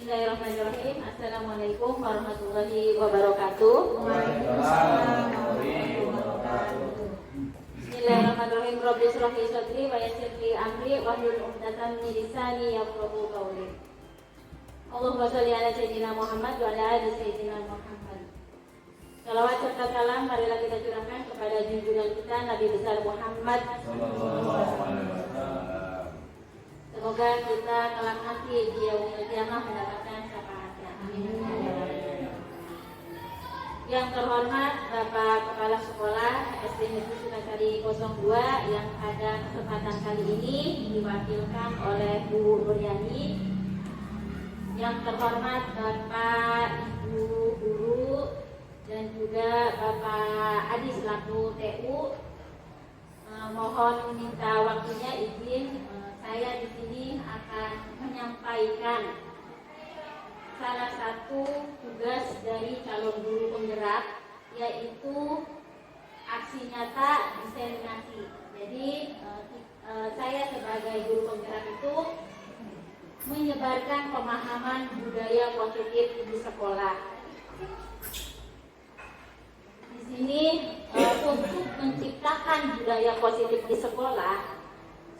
Bismillahirrahmanirrahim. Assalamualaikum warahmatullahi wabarakatuh. Bismillahirrahmanirrahim. Rabbi shrah li sadri wa yassir li amri wahlul 'uqdatam min lisani yafqahu qawli. Allahumma shalli ala sayyidina Muhammad wa ala ali sayyidina Muhammad. Salawat serta salam marilah kita curahkan kepada junjungan kita Nabi besar Muhammad sallallahu alaihi wasallam. Semoga kita kelak nanti di yaumul qiyamah mendapatkan syafaatnya. Amin. Yang terhormat Bapak Kepala Sekolah SD Negeri Sukasari 02 yang pada kesempatan kali ini diwakilkan oleh Bu Nuryani. Yang terhormat Bapak Ibu Guru dan juga Bapak Adi selaku TU, mohon minta waktunya izin saya di sini akan menyampaikan salah satu tugas dari calon guru penggerak, yaitu aksi nyata diseminasi. Jadi saya sebagai guru penggerak itu menyebarkan pemahaman budaya positif di sekolah. Di sini untuk menciptakan budaya positif di sekolah,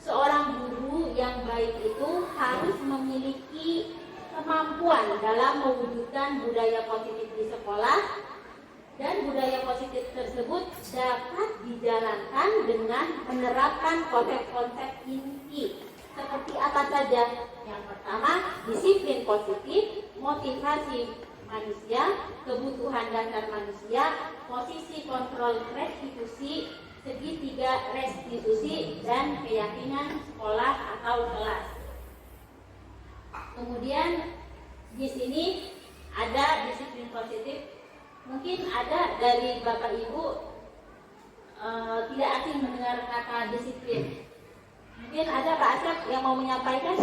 seorang guru yang baik itu harus memiliki kemampuan dalam mewujudkan budaya positif di sekolah, dan budaya positif tersebut dapat dijalankan dengan menerapkan konsep-konsep inti seperti apa saja. Yang pertama, disiplin positif, motivasi manusia, kebutuhan dasar manusia, posisi kontrol restitusi, segitiga restitusi, dan keyakinan sekolah atau kelas. Kemudian di sini ada disiplin positif. Mungkin ada dari Bapak Ibu tidak asing mendengar kata disiplin. Mungkin ada Pak Asep yang mau menyampaikan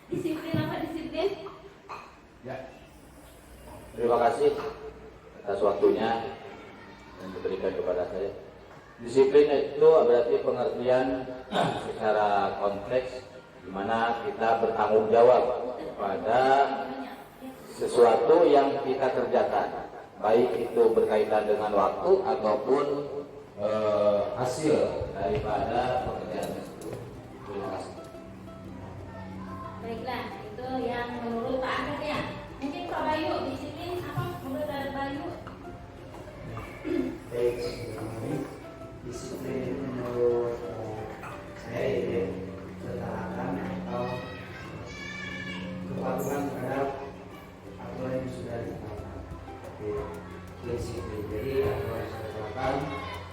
disiplin apa disiplin? Ya. Terima kasih atas waktunya yang diberikan kepada saya. Disiplin itu berarti pengertian secara konteks di mana kita bertanggung jawab pada sesuatu yang kita kerjakan, baik itu berkaitan dengan waktu ataupun hasil daripada pekerjaan tersebut. Terima kasih. Baiklah, itu yang menurut Pak Asep ya. Mungkin Pak Bayu, disiplin apa menurut Pak Bayu? Baik, disiplin menurut saya itu ketaatan atau kepatuhan terhadap aturan yang sudah ditetapkan. Disiplin, jadi aturan yang sudah ditetapkan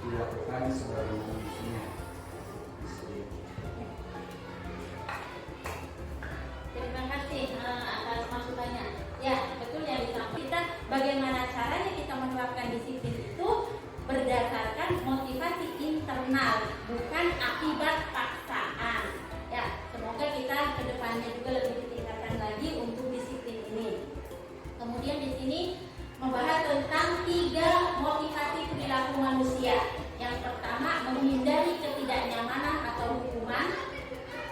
dilakukan sebagaimana mestinya. Terima kasih atas masukannya. Ya, betul yang disampaikan. Kita bagaimana caranya kita menerapkan disiplin itu berdasarkan motivasi internal, bukan akibat paksaan. Ya, semoga kita kedepannya juga lebih ditingkatkan lagi untuk disiplin ini. Kemudian di sini membahas tentang 3 motivasi perilaku manusia. Yang pertama, menghindari ketidaknyamanan atau hukuman.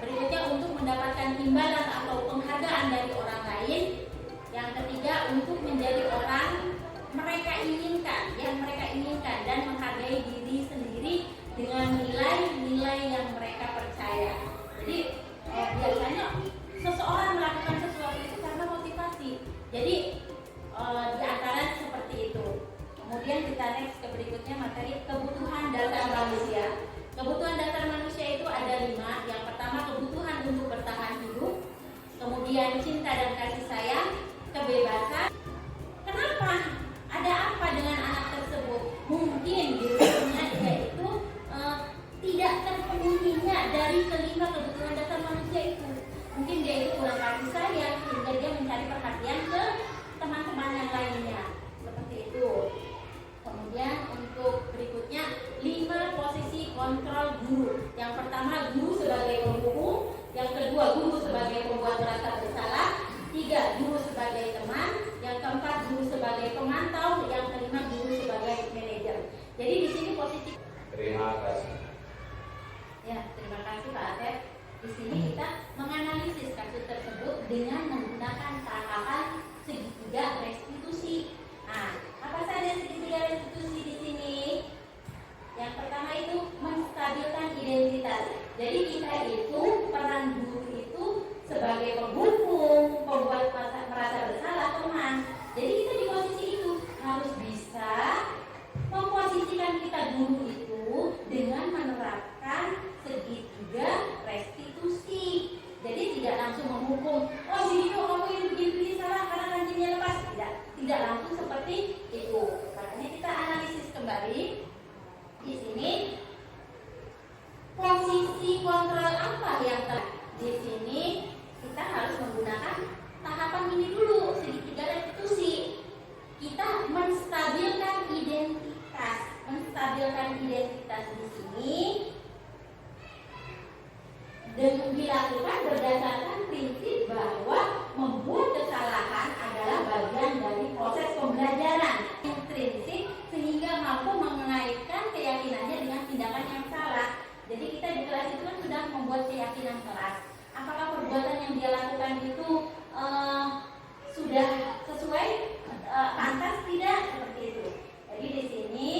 Berikutnya, untuk mendapatkan imbalan atau penghargaan dari orang lain. Yang ketiga, untuk menjadi orang yang mereka inginkan dan menghargai diri sendiri dengan nilai-nilai yang mereka percaya. Jadi biasanya seseorang melakukan sesuatu itu karena motivasi. Jadi di antara seperti itu. Kemudian kita next ke berikutnya, materi kebutuhan dasar manusia. Kebutuhan dasar manusia itu ada 5. Yang pertama, kebutuhan untuk bertahan hidup. Kemudian cinta dan kasih sayang, kebebasan. Kenapa? Ada apa dengan anak tersebut? Mungkin dirinya dia itu tidak terpenuhinya dari kelima kebutuhan dasar manusia itu. Mungkin dia itu kurang kasih sayang sehingga dia mencari perhatian ke teman-teman yang lainnya. Seperti itu. Kemudian untuk berikutnya 5 posisi kontrol guru. Yang pertama, guru sebagai penghukum. Yang kedua, guru sebagai pembuat merasa bersalah. 3, guru sebagai teman. Yang keempat, guru sebagai pemantau. Yang kelima, guru sebagai manajer. Jadi di sini posisi. Terima kasih. Ya, terima kasih Pak Asep. Di sini kita menganalisis kasus tersebut dengan menggunakan tahapan segitiga restitusi. Nah, apa saja segitiga restitusi di sini? Yang pertama itu menstabilkan identitas. Jadi kita itu peran guru itu sebagai penghukum, pembuat merasa bersalah, teman. Jadi kita di posisi itu harus bisa memposisikan kita guru itu dengan menerapkan segitiga restitusi. Jadi tidak langsung menghukum, oh si Dino kamu yang begini salah karena kancingnya lepas. Tidak langsung seperti itu. Makanya kita analisis kembali di sini posisi kontrol apa yang di sini kita harus menggunakan tahapan ini dulu, segitiga restitusi. Kita menstabilkan identitas. Menstabilkan identitas di sini dengan dilakukan berdasarkan prinsip bahwa membuat kesalahan adalah bagian dari proses pembelajaran intrinsik sehingga mampu mengaitkan keyakinannya dengan tindakan yang salah. Jadi kita di kelas itu kan sudah membuat keyakinan kelas. Apakah perbuatan yang dia lakukan itu sudah sesuai, pantas tidak, seperti itu. Jadi di sini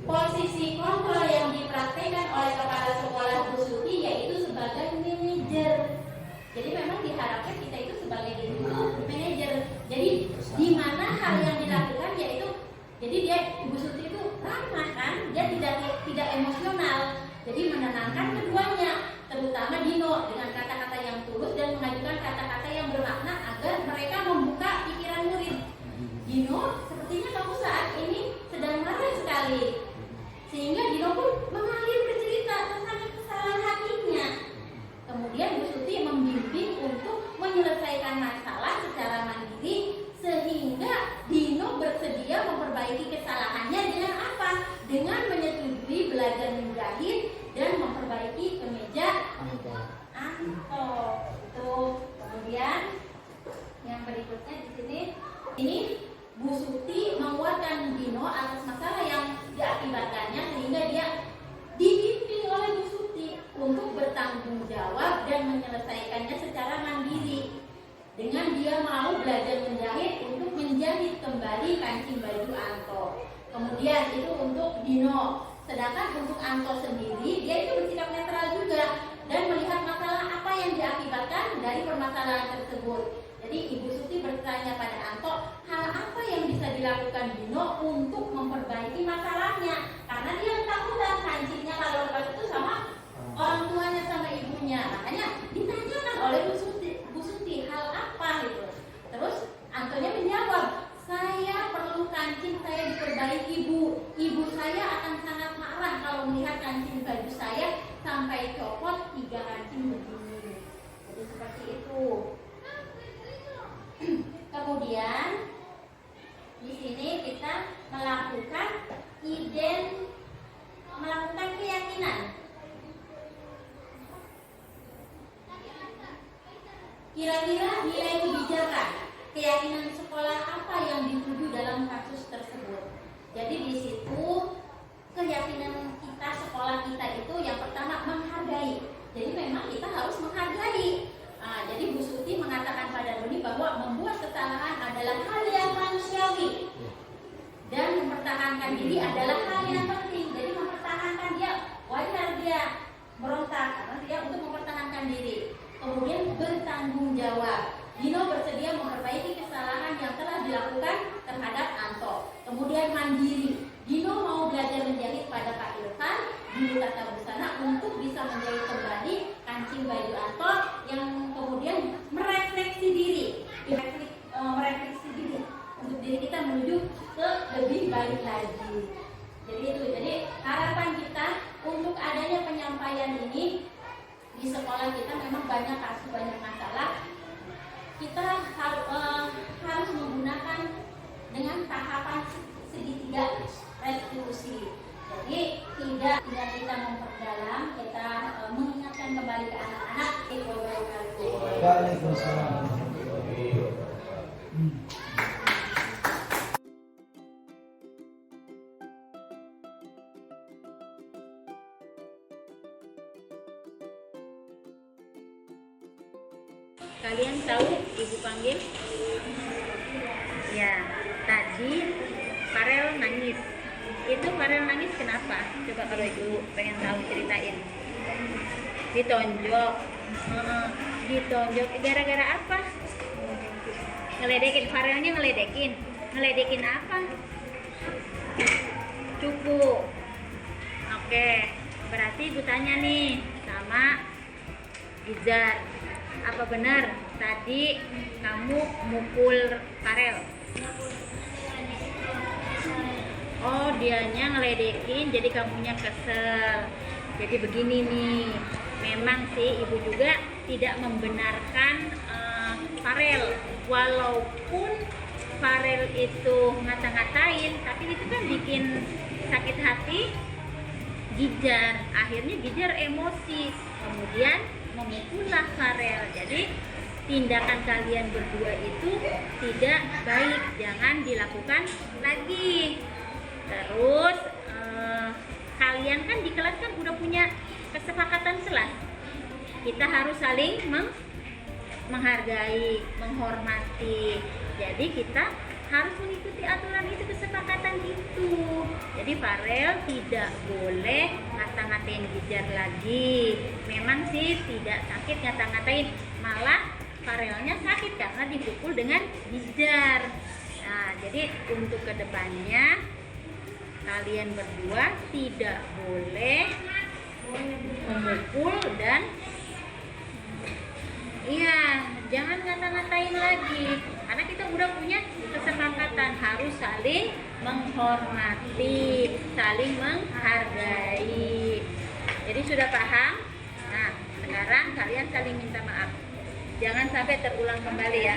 posisi kontrol yang dipraktikkan oleh kepala sekolah Bu Suti yaitu sebagai manajer. Jadi memang diharapkan kita itu sebagai guru manajer. Jadi di mana hal yang dilakukan yaitu, jadi dia Ibu Suti itu ramah kan, dia tidak emosional. Jadi menenangkan keduanya, terutama Dino dengan kata-kata yang tulus dan mengajukan kata-kata yang bermakna agar mereka membuka pikiran murid. Dino, sepertinya kamu saat ini sedang marah sekali. Sehingga Dino pun mengalir bercerita tentang kesalahan hatinya. Kemudian Bu Suti membimbing untuk menyelesaikan masalah secara mandiri sehingga Dino bersedia memperbaiki kesalahannya dengan apa? Dengan menyetujui belajar menjahit dan memperbaiki kemeja Anto. Itu. Kemudian yang berikutnya di sini ini Bu Suti menguatkan Dino atas masalah yang diakibatkannya sehingga dia dibimbing oleh Bu Suti untuk bertanggung jawab dan menyelesaikannya secara mandiri dengan dia mau belajar menjahit untuk menjahit kembali kancing baju Anto. Kemudian itu untuk Dino. Sedangkan untuk Anto sendiri dia itu bersikap netral juga dan melihat masalah apa yang diakibatkan dari permasalahan tersebut. Jadi Ibu Suti bertanya pada Anto, hal apa yang bisa dilakukan Dino untuk memperbaiki masalahnya? Karena dia ketakutan kancingnya kalau lepas itu sama orang tuanya sama ibunya. Makanya ditanyakan oleh Bu Suti hal apa gitu. Terus Antonya menjawab, saya perlu kancing saya diperbaiki Bu. Ibu saya akan sangat marah kalau melihat kancing baju saya sampai copot 3 kancing begini. Jadi seperti itu. Kemudian di sini kita melakukan keyakinan. Kira-kira nilai kebijakan, keyakinan sekolah apa yang dituju dalam kasus tersebut. Jadi di situ keyakinan kita sekolah kita itu yang pertama menghargai. Jadi memang kita harus menghargai. Jadi Bu Suti mengatakan pada Doni bahwa membuat kesalahan adalah hal yang manusiawi dan mempertahankan diri adalah hal yang penting. Jadi mempertahankan dia wajar dia berontak karena dia untuk mempertahankan diri. Kemudian bertanggung jawab. Dino bersedia memperbaiki kesalahan yang telah dilakukan terhadap Anto. Kemudian mandiri. Dino mau belajar menjahit pada Pak Irfan di tata busana untuk bisa menjahit kembali kancing baju Anto yang kemudian merefleksi diri, merefleksi diri untuk diri kita menuju ke lebih baik lagi. Jadi itu. Jadi harapan kita untuk adanya penyampaian ini di sekolah kita memang banyak kasus, banyak masalah. Kita harus menggunakan dengan tahapan segitiga restitusi. Jadi tidak kita memperdalam, kita mengingatkan kembali ke anak-anak. Waalaikumsalam. Kalian tahu ibu panggil? Ya, tadi Farel nangis. Itu Farel nangis kenapa? Coba kalau ibu pengen tahu ceritain. Ditonjok. Ditonjok gara-gara apa? Ngeledekin, Farelnya ngeledekin. Ngeledekin apa? Cupu. Oke, berarti ibu tanya nih sama Gijar, apa benar tadi kamu mukul Farel? Oh, dianya ngeledekin jadi kamunya kesel. Jadi begini nih, memang sih ibu juga tidak membenarkan Farel, walaupun Farel itu ngata-ngatain, tapi itu kan bikin sakit hati Gijar. Akhirnya Gijar emosi, kemudian memukullah Farel. Jadi tindakan kalian berdua itu tidak baik, jangan dilakukan lagi. Terus kalian kan di kelas kan udah punya kesepakatan kelas, kita harus saling menghargai, menghormati. Jadi kita harus mengikuti aturan itu, kesepakatan itu. Jadi Farel tidak boleh ngata-ngatain Gijar lagi. Memang sih tidak sakit ngata-ngatain, malah Farelnya sakit karena dipukul dengan Gijar. Nah, jadi untuk kedepannya kalian berdua tidak boleh memukul dan jangan ngata-ngatain lagi, karena kita udah punya kesepakatan harus saling menghormati, saling menghargai. Jadi sudah paham? Nah, sekarang kalian saling minta maaf, jangan sampai terulang kembali ya.